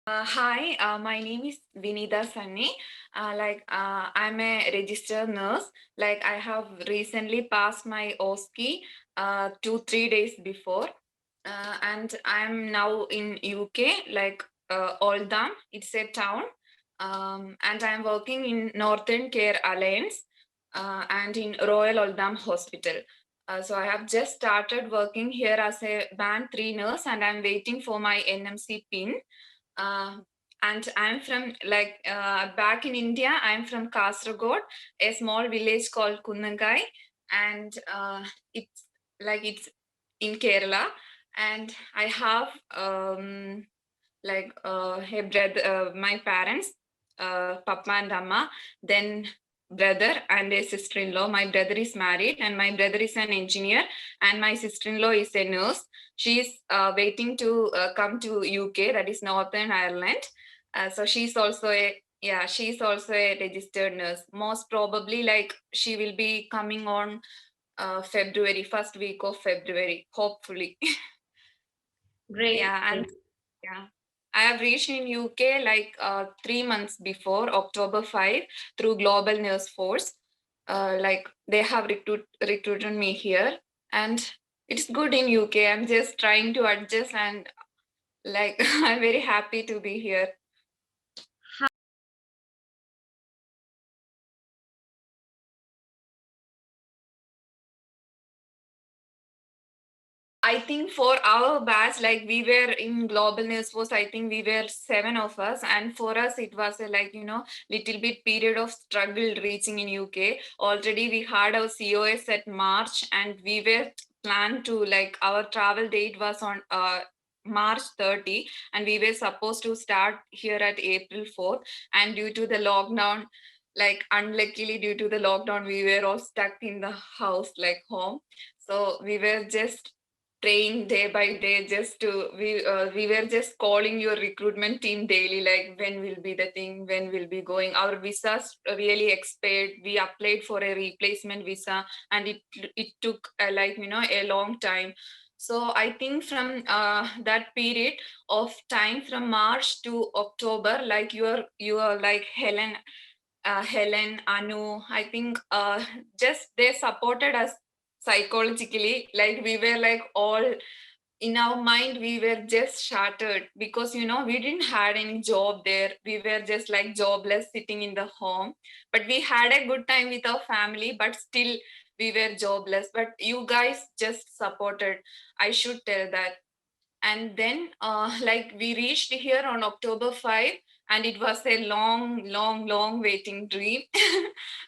Hi, my name is Vinita Sunny. I'm a registered nurse. Like, I have recently passed my OSCE 2-3 days before, and I'm now in UK, like Oldham. It's a town, and I'm working in Northern Care Alliance and in Royal Oldham Hospital. So I have just started working here as a band 3 nurse, and I'm waiting for my NMC pin. uh, and I'm from back in India. I'm from Kasaragod, a small village called Kunnangai, and it's in Kerala. And I have a brother, my parents, Papa and Amma, then brother and a sister-in-law. My brother is married, and my brother is an engineer, and my sister-in-law is a nurse. She is waiting to come to UK, that is Northern Ireland. So she's also a yeah, she's also a registered nurse. Most probably, like she will be coming on February, first week of February, hopefully. Great. Yeah, and yeah. I have reached in UK 3 months before October 5 through Global Nurse Force. Like they have recruited me here, and it's good in UK. I'm just trying to adjust, and like I'm very happy to be here. I think for our batch, like we were in Global News Force, I think we were 7 of us, and for us it was a little bit period of struggle reaching in UK. Already we had our COS at March, and we were planned to like our travel date was on March 30, and we were supposed to start here at April 4th, and due to the lockdown, like unluckily due to the lockdown, we were all stuck in the house like home. So we were just praying day by day, just to we were just calling your recruitment team daily, like when will be the thing, when will be going. Our visas really expired. We applied for a replacement visa, and it took a long time. So I think from that period of time, from March to October, like you are like Helen, Anu, I think just they supported us psychologically. Like we were like all in our mind, we were just shattered because we didn't had any job there. We were just like jobless, sitting in the home. But we had a good time with our family, but still we were jobless. But you guys just supported. I should tell that. And then like we reached here on October 5, and it was a long long waiting dream.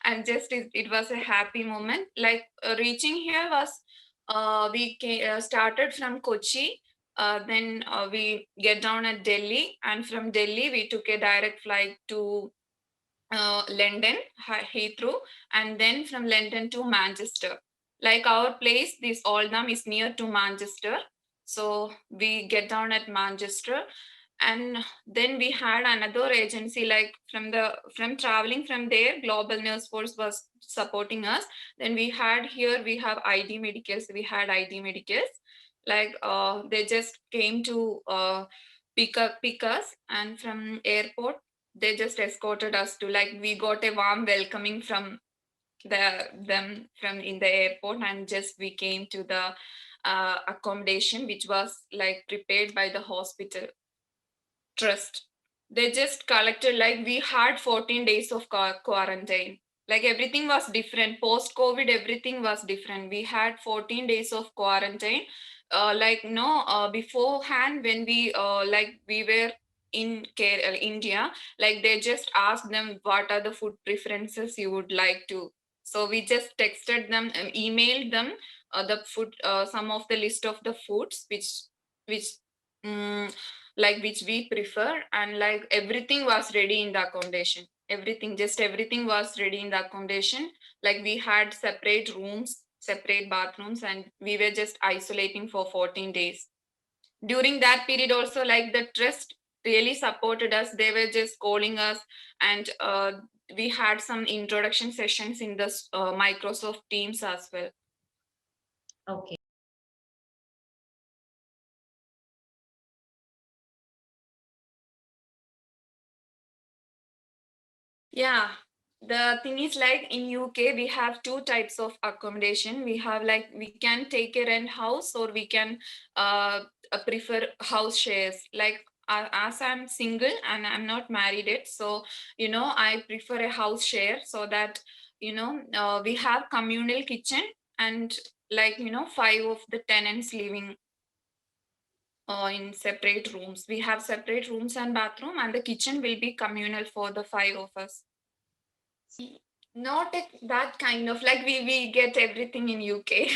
And just it was a happy moment. Like reaching here was started from Kochi. Then we get down at Delhi, and from Delhi we took a direct flight to London, Heathrow, and then from London to Manchester. Like our place, this Oldham is near to Manchester, so we get down at Manchester, and then we had another agency like from traveling from there. Global Nurse Force was supporting us. Then we have ID Medicals. We had ID Medicals. Like they just came to pick us, and from airport they just escorted us to, like we got a warm welcoming from them from in the airport, and just we came to the accommodation which was like prepared by the hospital trust. They just collected, like we had 14 days of quarantine. Like everything was different post COVID. Everything was different. We had 14 days of quarantine. Like no beforehand, when we were in India, like they just asked them what are the food preferences you would like to. So we just texted them and emailed them the food, some of the list of the foods which mm, which we prefer, and like everything was ready in the accommodation. Everything was ready in the accommodation. Like we had separate rooms, separate bathrooms, and we were just isolating for 14 days. During that period also, like the trust really supported us. They were just calling us, and we had some introduction sessions in the Microsoft Teams as well. Okay. Yeah, the thing is like in UK we have two types of accommodation. We have like we can take a rent house or we can prefer house shares. Like as I'm single and I'm not married yet, so I prefer a house share so that we have communal kitchen and like five of the tenants living in separate rooms. We have separate rooms and bathroom, and the kitchen will be communal for the five of us. Not that kind of like we get everything in UK.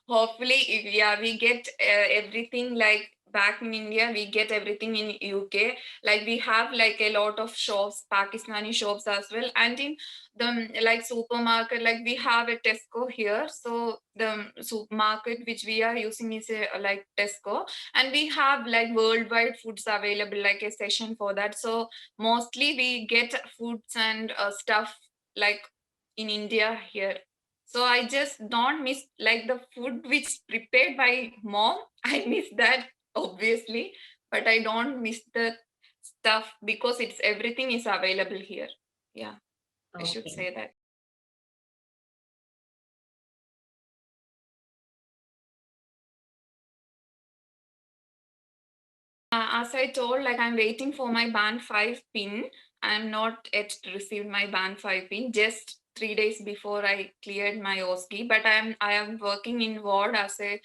Hopefully, yeah, we get everything like back in India. We get everything in UK. Like we have like a lot of shops, Pakistani shops as well, and in the like supermarket, like we have a Tesco here. So the supermarket which we are using is a like Tesco, and we have like worldwide foods available, like a session for that. So mostly we get foods and stuff like in India here. So I just don't miss like the food which prepared by mom. I miss that obviously, but I don't miss the stuff because it's everything is available here. Yeah, I should Okay. say that. As I told, like I'm waiting for my band 5 pin. I'm not yet received my band 5 pin. Just 3 days before I cleared my OSCE, but I am working in ward as a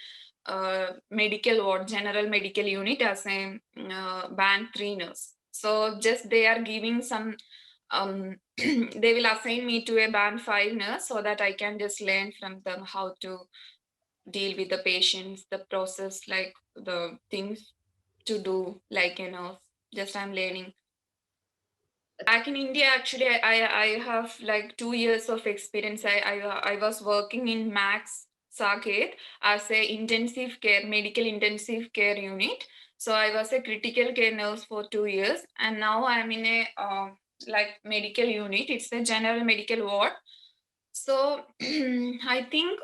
medical ward, general medical unit as a band 3 nurse. So just they are giving some they will assign me to a band 5 nurse so that I can just learn from them how to deal with the patients, the process, like the things to do, like just I'm learning. Back in India, actually, I have like 2 years of experience. I was working in Max Saket as a intensive care, medical intensive care unit. So I was a critical care nurse for 2 years, and now I'm in a like medical unit. It's a general medical ward. So I think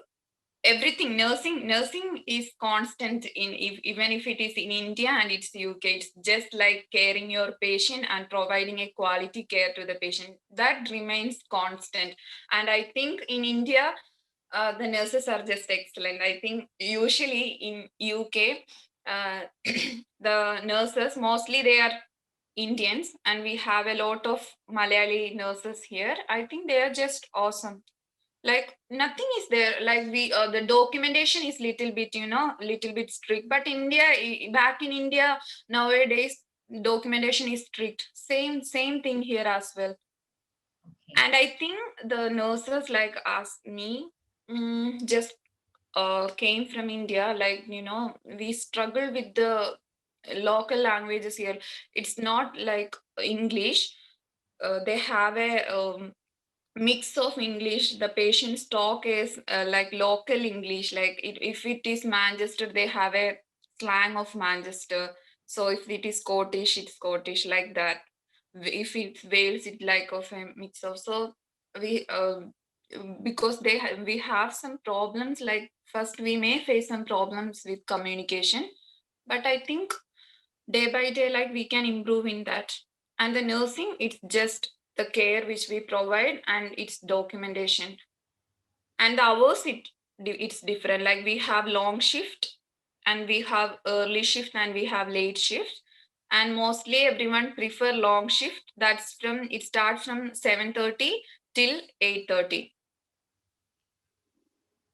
everything nursing is constant in even if it is in India and it's UK. It's just like caring your patient and providing a quality care to the patient that remains constant. And I think in India the nurses are just excellent. I think usually in UK uh, the nurses mostly they are Indians, and we have a lot of Malayali nurses here. I think they are just awesome. Like nothing is there, like we the documentation is little bit little bit strict, but India back in India nowadays documentation is strict. Same thing here as well. Okay. And I think the nurses like asked me just came from India, like we struggle with the local languages here. It's not like English. They have a mix of English. The patient's talk is like local English. Like if it is Manchester, they have a slang of Manchester. So if it is Scottish, it's Scottish, like that. If it's Wales, it like of a mix of. So we because we have some problems. Like first, we may face some problems with communication, but I think day by day, like we can improve in that. And the nursing, it's just the care which we provide and its documentation. And the hours, it's different. Like we have long shift and we have early shift and we have late shift. And mostly everyone prefer long shift. It starts from 7:30 till 8:30.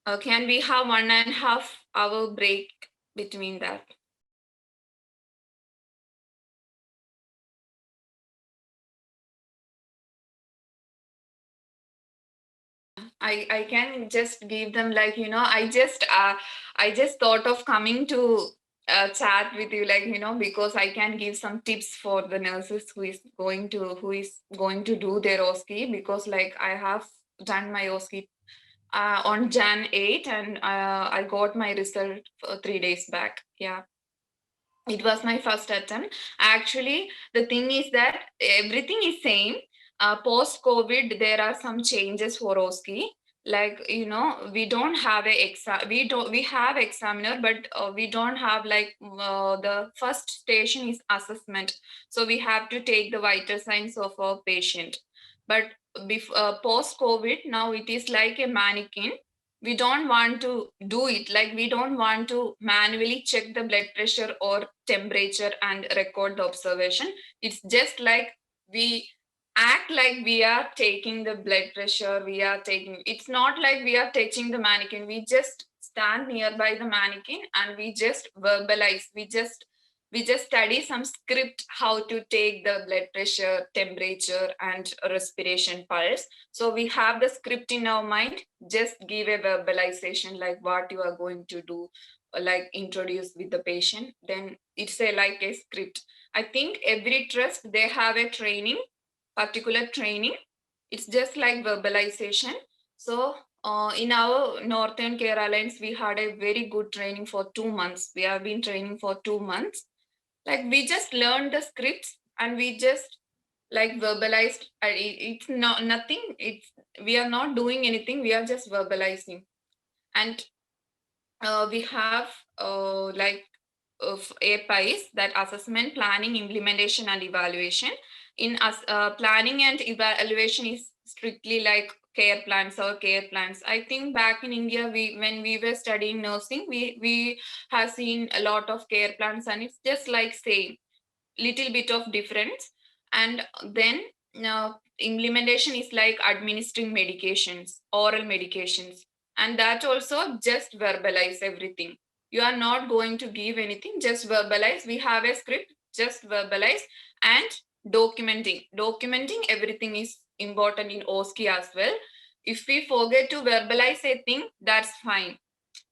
Okay, and we have 1.5 hour break between that. I can just give them, like I just thought of coming to chat with you, like because I can give some tips for the nurses who is going to do their OSCE, because like I have done my OSCE on Jan 8, and I got my result 3 days back. Yeah, it was my first attempt. Actually, the thing is that everything is same. Post COVID, there are some changes for OSCE. Like we don't have a exam. We have examiner, but we don't have like the first station is assessment. So we have to take the vital signs of our patient. But post COVID, now it is like a mannequin. We don't want to do it. Like, we don't want to manually check the blood pressure or temperature and record the observation. It's just like we act like we are taking the blood pressure. It's not like we are touching the mannequin. We just stand nearby the mannequin and we just verbalize. We just study some script how to take the blood pressure, temperature, and respiration pulse. So we have the script in our mind. Just give a verbalization like what you are going to do, like introduce with the patient. Then it's like a script. I think every trust they have a training, particular training. It's just like verbalization. So in our Northern Care Alliance, we had a very good training for 2 months. We have been training for 2 months. Like, we just learned the scripts and we just like verbalized. It's not nothing. We are not doing anything. We are just verbalizing. And we have like APIs, that assessment, planning, implementation, and evaluation. In planning and evaluation is strictly like care plans or care plans. I think back in India, when we were studying nursing, we have seen a lot of care plans, and it's just like same, little bit of difference. And then implementation is like administering medications, oral medications, and that also just verbalize everything. You are not going to give anything, just verbalize. We have a script, just verbalize. And documenting everything is important in OSCE as well. If we forget to verbalize a thing, that's fine,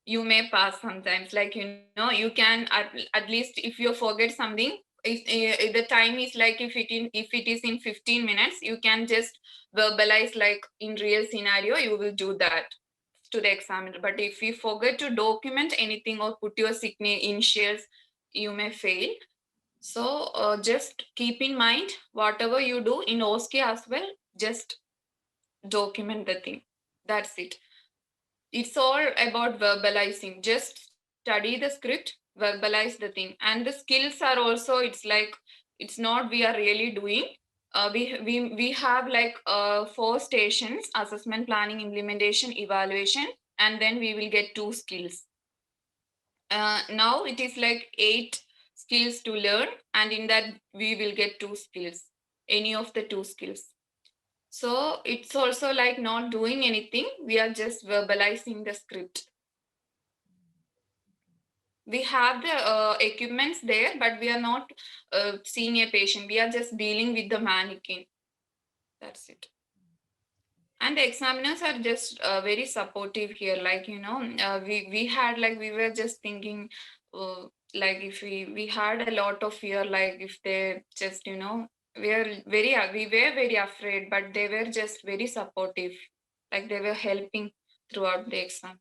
you may pass sometimes. Like, you can at least, if you forget something, if the time is like, if it is in 15 minutes, you can just verbalize, like in real scenario you will do that to the examiner. But if you forget to document anything or put your initials, you may fail. So just keep in mind, whatever you do in OSCE as well, just document the thing. That's it. It's all about verbalizing. Just study the script, verbalize the thing. And the skills are also, it's like, it's not we are really doing. We have like 4 stations: assessment, planning, implementation, evaluation, and then we will get 2 skills. Now it is like 8 skills to learn, and in that we will get 2 skills, any of the 2 skills. So it's also like not doing anything. We are just verbalizing the script. We have the equipments there, but we are not seeing a patient. We are just dealing with the mannequin. That's it. And the examiners are just very supportive here. Like, we had, like, we were just thinking, like, if we had a lot of fear, like if they just, we were very afraid, but they were just very supportive. Like, they were helping throughout the exam.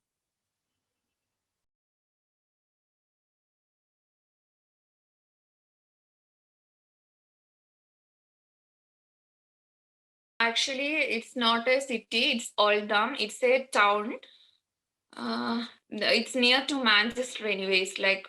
Actually, it's not a city, it's Oldham. It's a town. It's near to Manchester anyways. Like,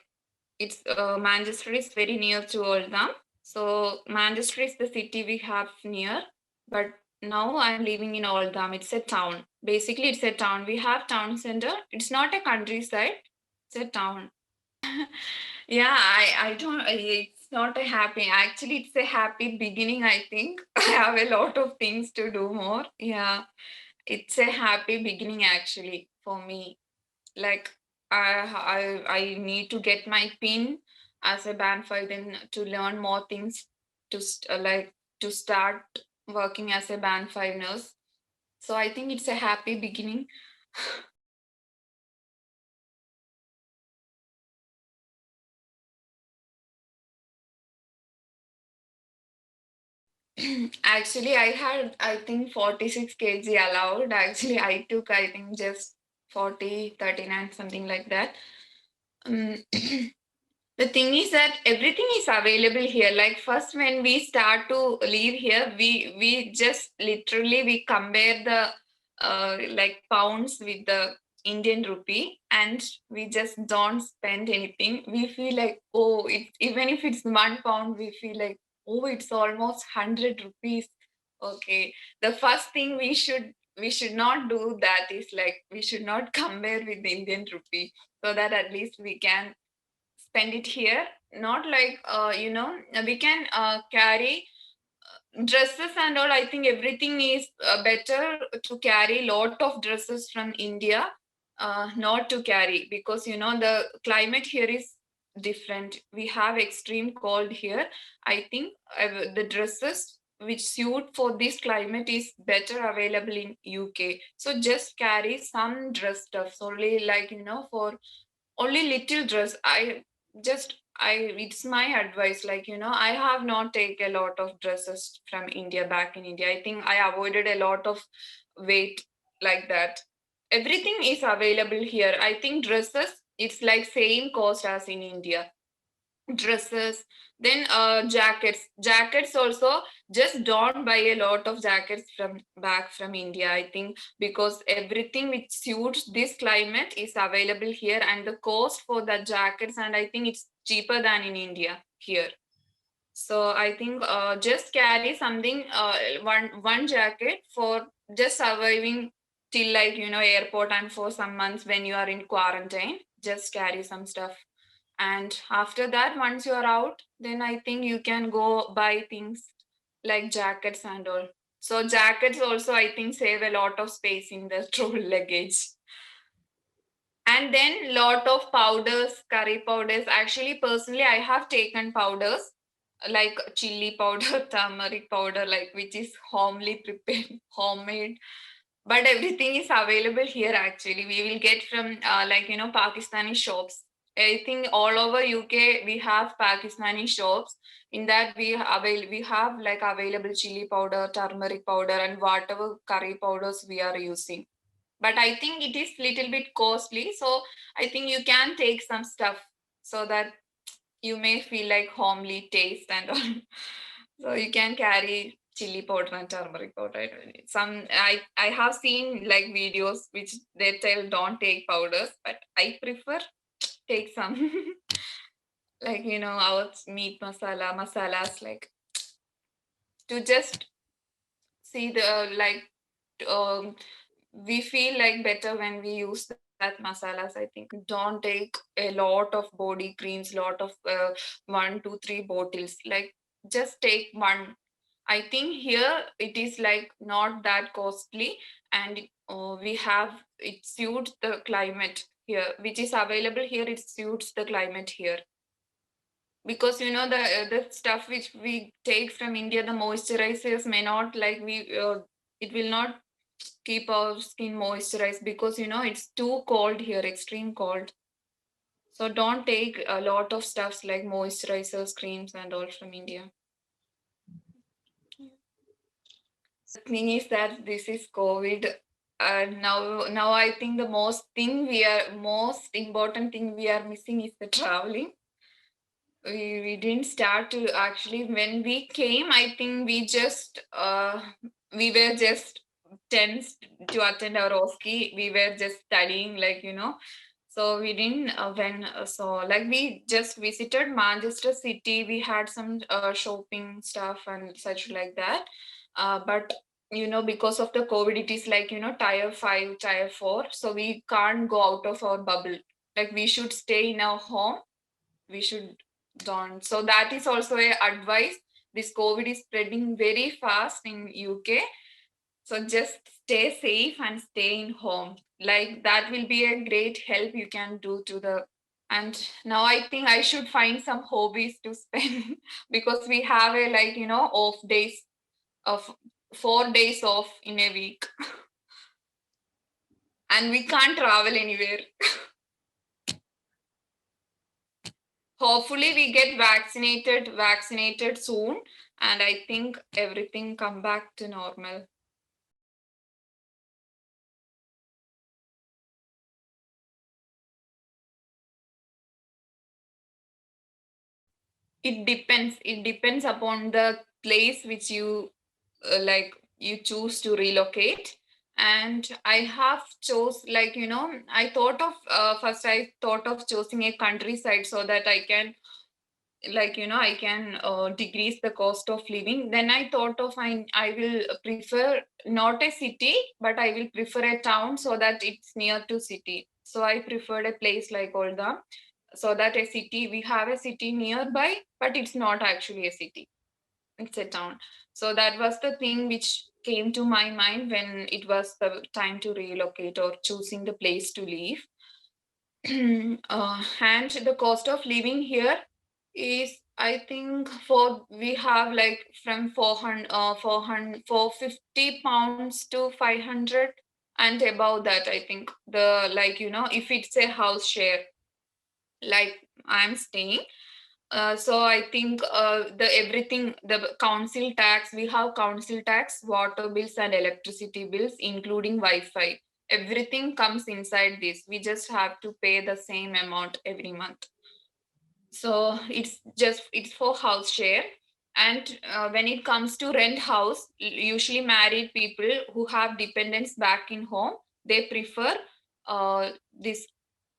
it's Manchester is very near to Oldham. So Manchester is the city we have near. But now I'm living in Oldham. It's a town. Basically, it's a town. We have town center. It's not a countryside. It's a town. Yeah, I don't, it's not a happy, actually it's a happy beginning, I think. I have a lot of things to do more. Yeah, it's a happy beginning actually for me. Like, I need to get my pin as a band 5, then to learn more things, to like to start working as a band 5 nurse. So I think it's a happy beginning. Actually, I had, I think, 46 kg allowed. Actually, I took, I think, just 40, 39, something like that. The thing is that everything is available here. Like, first, when we start to live here, we just literally we compare the like pounds with the Indian rupee, and we just don't spend anything. We feel like, oh, even if it's £1, we feel like, oh, it's almost 100 rupees. Okay. The first thing we should not do that is like we should not compare with the Indian rupee, so that at least we can spend it here. Not like we can carry dresses and all. I think everything is better to carry lot of dresses from India, not to carry, because the climate here is different. We have extreme cold here. I think the dresses which suit for this climate is better available in UK. So just carry some dress stuffs only, like for only little dress. I It's my advice, like I have not take a lot of dresses from India back in India. I think I avoided a lot of weight like that. Everything is available here. I think dresses, it's like same cost as in India. Dresses, then jackets also. Just don't buy a lot of jackets from back from India, I think, because everything which suits this climate is available here, and the cost for the jackets, and I think it's cheaper than in India here. So I think just carry something, one jacket for just surviving till, like airport, and for some months when you are in quarantine. Just carry some stuff, and after that, once you're out, then I think you can go buy things like jackets and all. So jackets also, I think, save a lot of space in the travel luggage. And then lot of powders, curry powders. Actually, personally, I have taken powders like chili powder, turmeric powder, like which is homely prepared, homemade. But everything is available here. Actually, we will get from Pakistani shops. I think all over UK we have Pakistani shops. In that we have like available chili powder, turmeric powder, and whatever curry powders we are using. But I think it is little bit costly, so I think you can take some stuff so that you may feel like homely taste and all. So you can carry chili powder and turmeric powder. I have seen like videos which they tell don't take powders, but I prefer take some. Like our meat masalas, like to just see the like um, we feel like better when we use that masalas. I think don't take a lot of body creams, lot of 1 2 3 bottles, like just take one. I think here it is like not that costly, and we have it suits the climate here, which is available here. It suits the climate here, because the stuff which we take from India, the moisturizers may not like we it will not keep our skin moisturized, because it's too cold here, extreme cold. So don't take a lot of stuffs like moisturizers, creams, and all from India. The thing is that this is COVID. Now I think the most important thing we are missing is the traveling. We didn't start to actually, when we came, I think we were just tense to attend our OSCE. We were just studying, like so we didn't when so like we just visited Manchester city. We had some shopping stuff and such like that, but because of the COVID, it is like tier 5, tier 4, so we can't go out of our bubble. Like we should stay in our home. We should don't. So that is also a advice. This COVID is spreading very fast in UK, so just stay safe and stay in home. Like that will be a great help you can do to the. And now I think I should find some hobbies to spend because we have a off days of 4 days off in a week, and we can't travel anywhere. Hopefully we get vaccinated soon, and I think everything come back to normal. It depends upon the place which you like you choose to relocate. And I have chose, like I thought of first I thought of choosing a countryside, so that I can like, I can decrease the cost of living. Then I thought of I will prefer not a city, but I will prefer a town so that it's near to city. So I preferred a place like Oldham, so that we have a city nearby, but it's not actually a city, it's a town. So that was the thing which came to my mind when it was the time to relocate or choosing the place to live. And the cost of living here is, I think, we have like from 450 pounds to 500 and above that. I think if it's a house share, like I'm staying, so I think the council tax, we have council tax, water bills and electricity bills, including Wi-Fi. Everything comes inside this. We just have to pay the same amount every month. So it's for house share. And when it comes to rent house, usually married people who have dependents back in home, they prefer this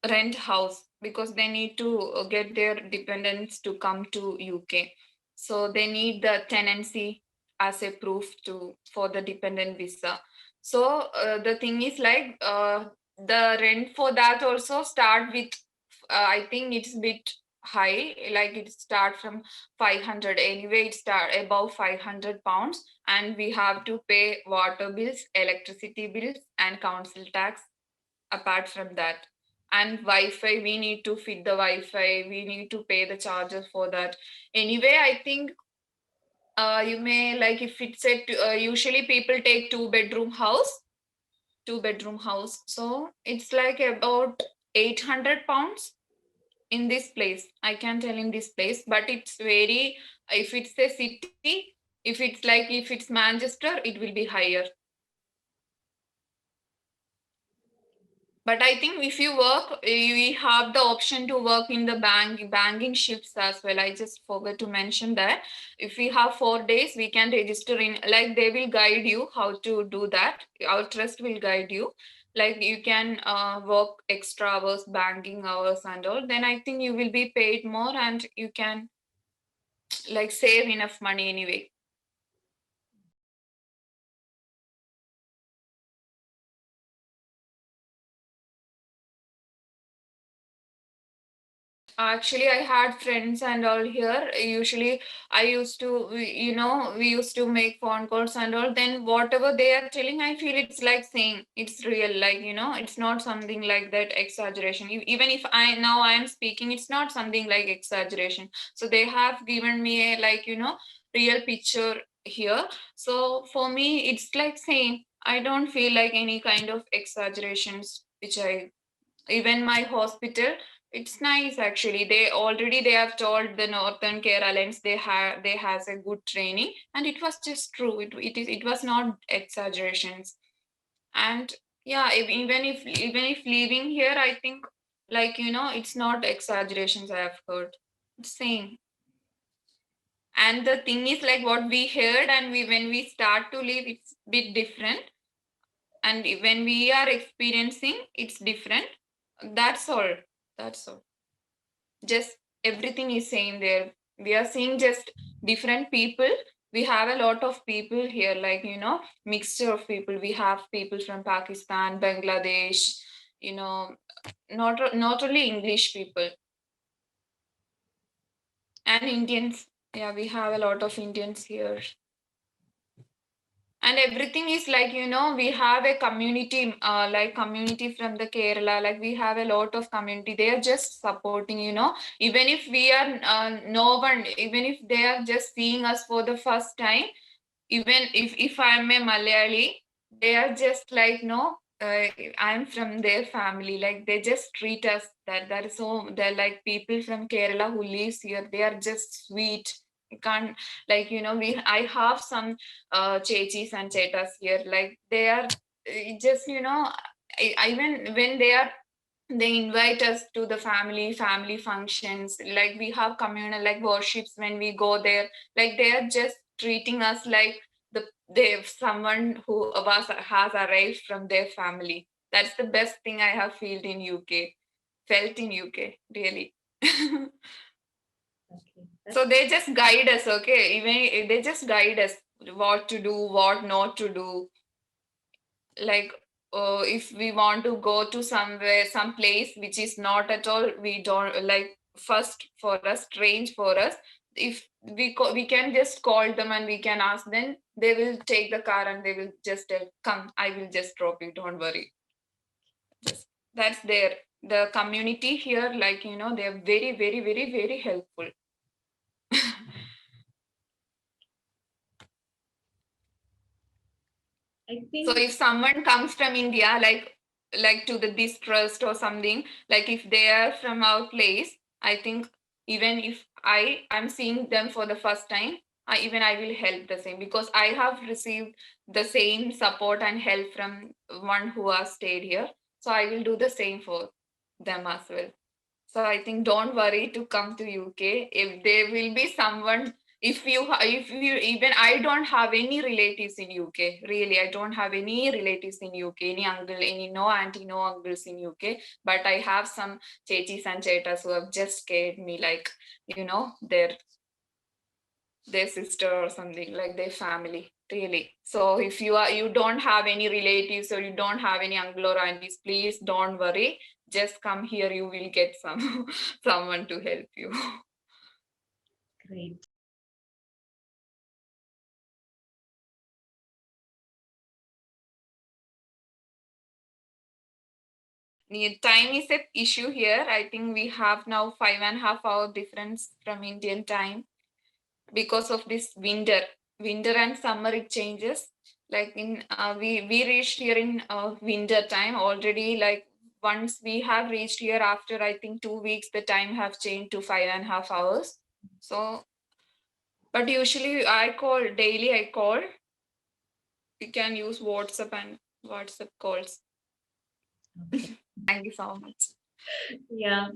rent house because they need to get their dependents to come to UK. So they need the tenancy as a proof for the dependent visa. So the thing is like the rent for that also start with, I think it's a bit high, like it start from 500. Anyway, it start above 500 pounds, and we have to pay water bills, electricity bills and council tax apart from that. And Wi-Fi, we need to fit the Wi-Fi, we need to pay the charges for that. Anyway, I think you may, like, if it's usually people take two bedroom house, so it's like about 800 pounds in this place. I can tell in this place, but it's very, if it's a city, if it's Manchester, it will be higher. But I think if you work, we have the option to work in the banking shifts as well. I just forgot to mention that. If we have 4 days, we can register in, like they will guide you how to do that. Our trust will guide you. Like you can work extra hours, banking hours and all. Then I think you will be paid more and you can like save enough money anyway. Actually, I had friends and all here. Usually, we used to make phone calls and all. Then whatever they are telling, I feel it's like saying it's real. Like, it's not something like that exaggeration. Even if I am speaking, it's not something like exaggeration. So they have given me a real picture here. So for me, it's like saying I don't feel like any kind of exaggerations, even my hospital, it's nice actually. They have told the Northern Care Alliance they has a good training, and it was just true. It was not exaggerations. And yeah, even if living here, I think it's not exaggerations I have heard. It's same. And the thing is like what we heard and when we start to live, it's a bit different. And when we are experiencing, it's different. That's all. That's all. Just everything is same there. We are seeing just different people. We have a lot of people here, mixture of people. We have people from Pakistan, Bangladesh, you know, not only English people and Indians. Yeah, we have a lot of Indians here. And everything is we have a community, community from the Kerala, like we have a lot of community. They are just supporting, even if we are no one, even if they are just seeing us for the first time, even if I'm a Malayali, they are just like, no, I'm from their family. Like they just treat us that is so, they're like people from Kerala who lives here, they are just sweet. You can't, I have some chechis and chetas here, like they are just, even when they invite us to the family functions, like we have communal like worships when we go there, like they are just treating us like they've someone who has arrived from their family. That's the best thing I have felt in UK, really. Okay. So they just guide us, okay? Even they just guide us what to do, what not to do. Like if we want to go to somewhere, some place which is not at all, we don't like first for us, strange for us. If we can just call them and we can ask them, they will take the car and they will just tell, come, I will just drop you, don't worry. Just, that's there. The community here, like, you know, they're very, very, very, very helpful. I think So if someone comes from India, like to the this trust or something, like if they are from our place, I think even if I'm seeing them for the first time, I will help the same, because I have received the same support and help from one who has stayed here. So I will do the same for them as well. So I think don't worry to come to UK. If there will be someone, if you even, I don't have any relatives in UK. Really, I don't have any relatives in UK. Any uncle, any no auntie, no uncles in UK. But I have some chechis and chetas who have just scared me, like, you know, their sister or something, like their family. Really. So if you don't have any relatives or you don't have any uncle or aunties, please don't worry. Just come here, you will get someone to help you. great. Time is a issue here. I think we have now 5.5 hour difference from Indian time because of this winter and summer, it changes. Like in we reached here in winter time already. Like once we have reached here, after I think 2 weeks, the time have changed to 5.5 hours. So, but usually I call daily. I call. You can use WhatsApp and WhatsApp calls. Okay. Thank you so much. Yeah.